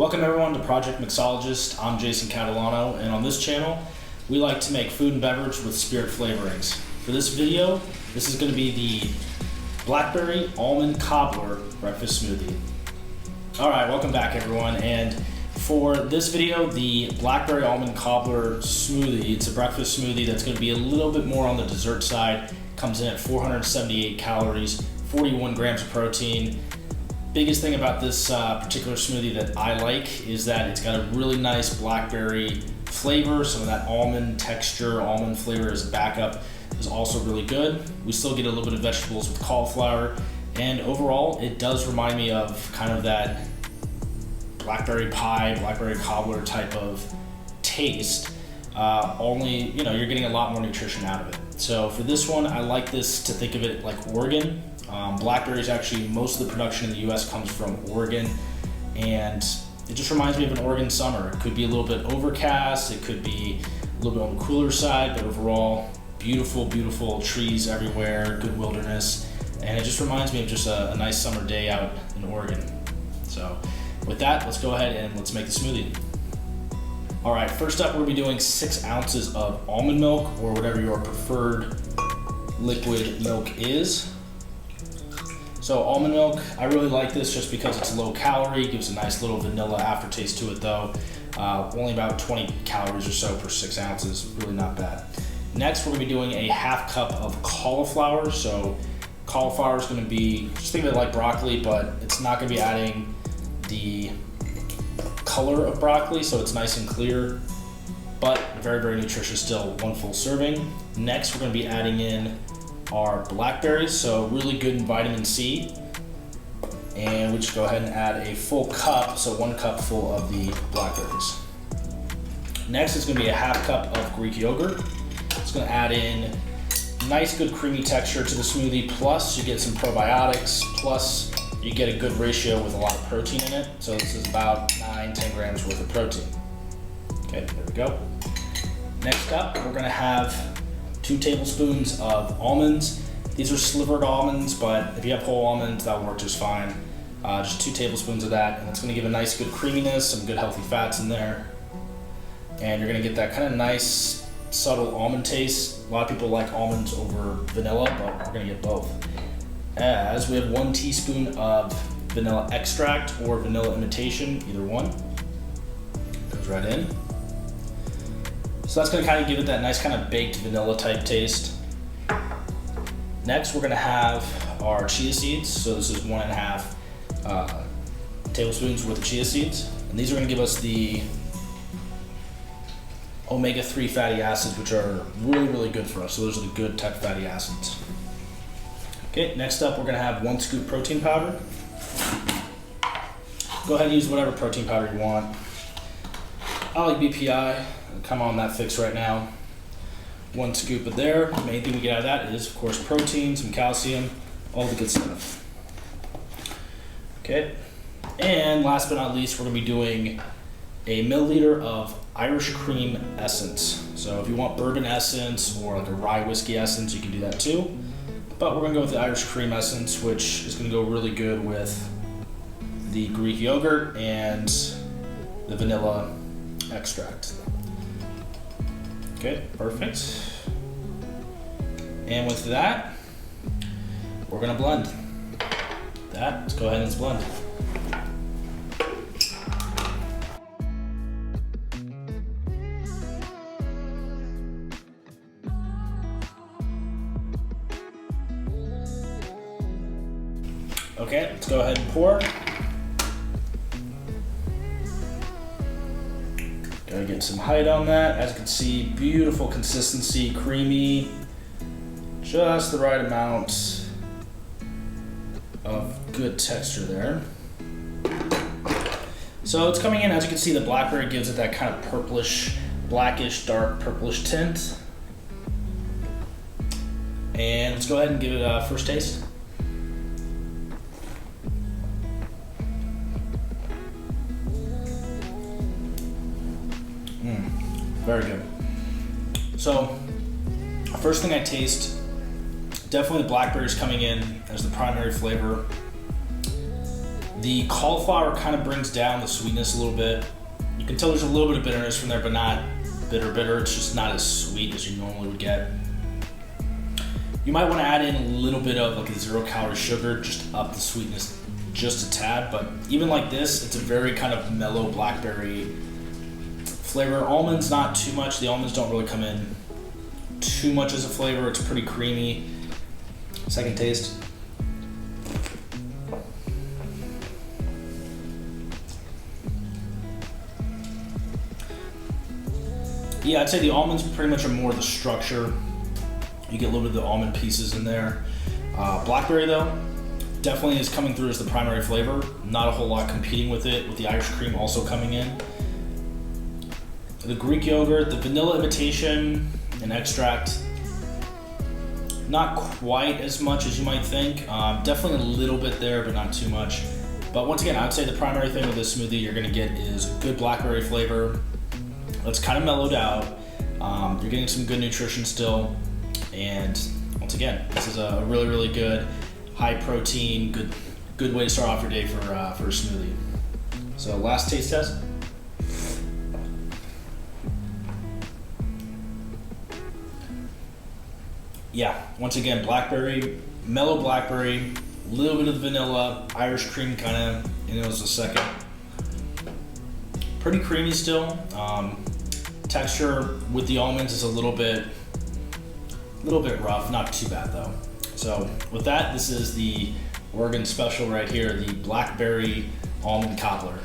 Welcome everyone to Project Mixologist. I'm Jason Catalano, and on this channel, we like to make food and beverage with spirit flavorings. For this video, this is going to be the Blackberry Almond Cobbler breakfast smoothie. Alright, welcome back everyone, and for this video, the Blackberry Almond Cobbler smoothie, it's a breakfast smoothie that's going to be a little bit more on the dessert side. Comes in at 478 calories, 41 grams of protein. Biggest thing about this particular smoothie that I like is that it's got a really nice blackberry flavor. Some of that almond texture, almond flavor as a backup is also really good. We still get a little bit of vegetables with cauliflower, and overall it does remind me of kind of that blackberry pie, blackberry cobbler type of taste. Only, you're getting a lot more nutrition out of it. So for this one, I like this to think of it like Oregon. Blackberries, actually, most of the production in the US comes from Oregon, and it just reminds me of an Oregon summer. It could be a little bit overcast, it could be a little bit on the cooler side, but overall, beautiful, beautiful trees everywhere, good wilderness, and it just reminds me of just a nice summer day out in Oregon. So with that, let's go ahead and let's make the smoothie. All right, first up, we're gonna be doing 6 ounces of almond milk, or whatever your preferred liquid milk is. So almond milk, I really like this just because it's low calorie, gives a nice little vanilla aftertaste to it though. Only about 20 calories or so per 6 ounces, really not bad. Next, we're gonna be doing a half cup of cauliflower. So cauliflower is gonna be, just think of it like broccoli, but it's not gonna be adding the color of broccoli, so it's nice and clear, but very, very nutritious still, 1 full serving. Next, we're gonna be adding in our blackberries, so really good in vitamin C. And we just go ahead and add a full cup, so 1 cup full of the blackberries. Next is gonna be a half cup of Greek yogurt. It's gonna add in nice, good creamy texture to the smoothie, plus you get some probiotics, plus you get a good ratio with a lot of protein in it. So this is about 9-10 grams worth of protein. Okay, there we go. Next up, we're gonna have 2 tablespoons of almonds. These are slivered almonds, but if you have whole almonds, that'll work just fine. Just 2 tablespoons of that, and it's gonna give a nice good creaminess, some good healthy fats in there. And you're gonna get that kind of nice, subtle almond taste. A lot of people like almonds over vanilla, but we're gonna get both. As we have 1 teaspoon of vanilla extract or vanilla imitation, either one. Goes right in. So that's gonna kind of give it that nice kind of baked vanilla type taste. Next, we're gonna have our chia seeds. So this is 1.5 tablespoons worth of chia seeds. And these are gonna give us the omega-3 fatty acids, which are really, really good for us. So those are the good type of fatty acids. Okay, next up, we're gonna have 1 scoop protein powder. Go ahead and use whatever protein powder you want. I like BPI. Come on that fix right now. 1 scoop of there. The main thing we get out of that is, of course, protein, some calcium, all the good stuff. Okay, and last but not least, we're gonna be doing a milliliter of Irish cream essence. So if you want bourbon essence or like a rye whiskey essence, you can do that too. But we're gonna go with the Irish cream essence, which is gonna go really good with the Greek yogurt and the vanilla extract. Okay, perfect. And with that, we're gonna blend. Let's go ahead and let's blend. Okay, let's go ahead and pour. Gotta get some height on that. As you can see, beautiful consistency, creamy, just the right amount of good texture there. So it's coming in, as you can see, the blackberry gives it that kind of purplish, blackish, dark purplish tint. And let's go ahead and give it a first taste. Very good. So, first thing I taste, definitely the blackberries coming in as the primary flavor. The cauliflower kind of brings down the sweetness a little bit. You can tell there's a little bit of bitterness from there, but not bitter. It's just not as sweet as you normally would get. You might want to add in a little bit of like a 0-calorie sugar, just up the sweetness just a tad, but even like this, it's a very kind of mellow blackberry flavor. Almonds, not too much. The almonds don't really come in too much as a flavor. It's pretty creamy. Second taste. Yeah, I'd say the almonds pretty much are more the structure. You get a little bit of the almond pieces in there. Blackberry though, definitely is coming through as the primary flavor. Not a whole lot competing with it, with the Irish cream also coming in. The Greek yogurt, the vanilla imitation and extract, not quite as much as you might think. Definitely a little bit there, but not too much. But once again, I would say the primary thing with this smoothie you're gonna get is a good blackberry flavor. It's kind of mellowed out. You're getting some good nutrition still. And once again, this is a really, really good, high protein, good way to start off your day for a smoothie. So last taste test. Yeah, once again, blackberry, mellow blackberry, a little bit of the vanilla, Irish cream kind of, and it was the second. Pretty creamy still. Texture with the almonds is a little bit rough, not too bad though. So with that, this is the Oregon special right here, the Blackberry Almond Cobbler.